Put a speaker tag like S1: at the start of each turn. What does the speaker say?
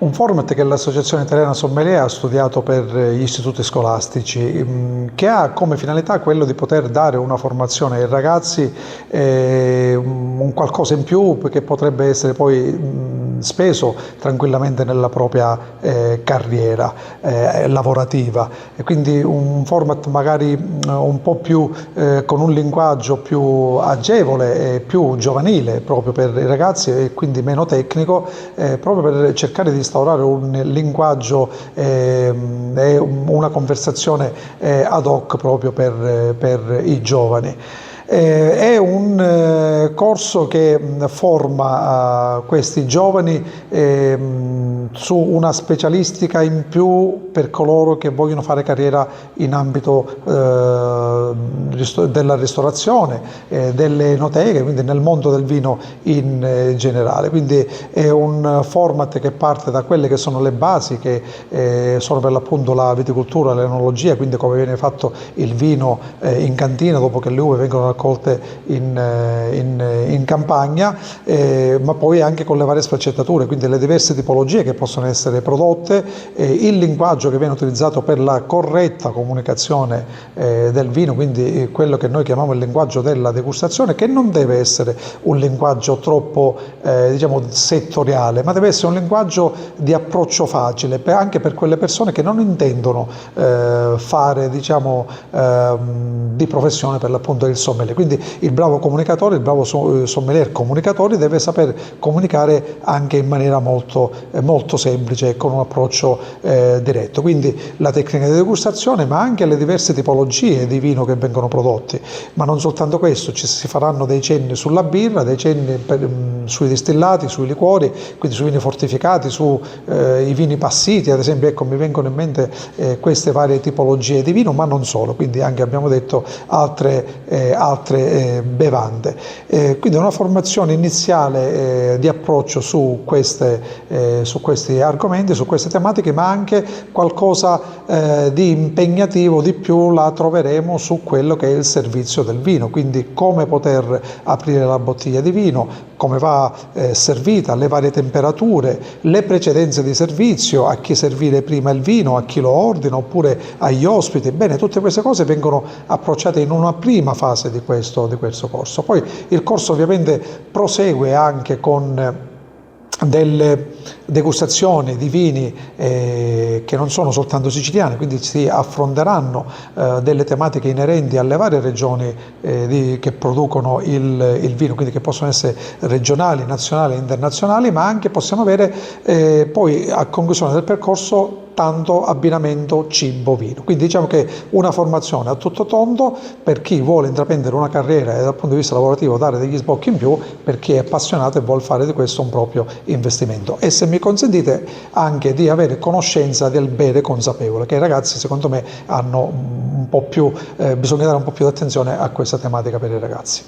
S1: Un format che l'Associazione Italiana Sommelier ha studiato per gli istituti scolastici, che ha come finalità quello di poter dare una formazione ai ragazzi, un qualcosa in più che potrebbe essere poi speso tranquillamente nella propria carriera lavorativa, e quindi un format magari un po' più con un linguaggio più agevole e più giovanile proprio per i ragazzi, e quindi meno tecnico, proprio per cercare di instaurare un linguaggio e una conversazione ad hoc proprio per i giovani. È un corso che forma questi giovani su una specialistica in più per coloro che vogliono fare carriera in ambito della ristorazione, delle enoteche, quindi nel mondo del vino in generale. Quindi è un format che parte da quelle che sono le basi, che sono per l'appunto la viticoltura, l'enologia, quindi come viene fatto il vino in cantina dopo che le uve vengono raccolte in campagna, ma poi anche con le varie sfaccettature, quindi le diverse tipologie che possono essere prodotte, il linguaggio che viene utilizzato per la corretta comunicazione del vino, quindi quello che noi chiamiamo il linguaggio della degustazione, che non deve essere un linguaggio troppo diciamo settoriale, ma deve essere un linguaggio di approccio facile, anche per quelle persone che non intendono fare diciamo di professione per l'appunto il sommelier. Quindi il bravo comunicatore, il bravo sommelier comunicatore deve saper comunicare anche in maniera molto semplice, con un approccio diretto. Quindi la tecnica di degustazione, ma anche le diverse tipologie di vino che vengono prodotti. Ma non soltanto questo, ci si faranno dei cenni sulla birra, dei cenni sui distillati, sui liquori, quindi sui vini fortificati, sui vini passiti, ad esempio. Ecco, mi vengono in mente queste varie tipologie di vino, ma non solo, quindi anche, abbiamo detto, altre bevande. Quindi una formazione iniziale di approccio su questi argomenti, su queste tematiche, ma anche qualcosa di impegnativo di più la troveremo su quello che è il servizio del vino, quindi come poter aprire la bottiglia di vino, come va servita, le varie temperature, le precedenze di servizio, a chi servire prima il vino, a chi lo ordina, oppure agli ospiti. Bene, tutte queste cose vengono approcciate in una prima fase di questo corso. Poi il corso ovviamente prosegue anche con delle degustazioni di vini che non sono soltanto siciliani, quindi si affronteranno delle tematiche inerenti alle varie regioni che producono il vino, quindi che possono essere regionali, nazionali e internazionali, ma anche possiamo avere poi a conclusione del percorso tanto abbinamento cibo-vino. Quindi diciamo che una formazione a tutto tondo per chi vuole intraprendere una carriera e dal punto di vista lavorativo dare degli sbocchi in più, per chi è appassionato e vuole fare di questo un proprio investimento. E se mi consentite anche di avere conoscenza del bere consapevole, che i ragazzi secondo me hanno un po' più, bisogna dare un po' più di attenzione a questa tematica per i ragazzi.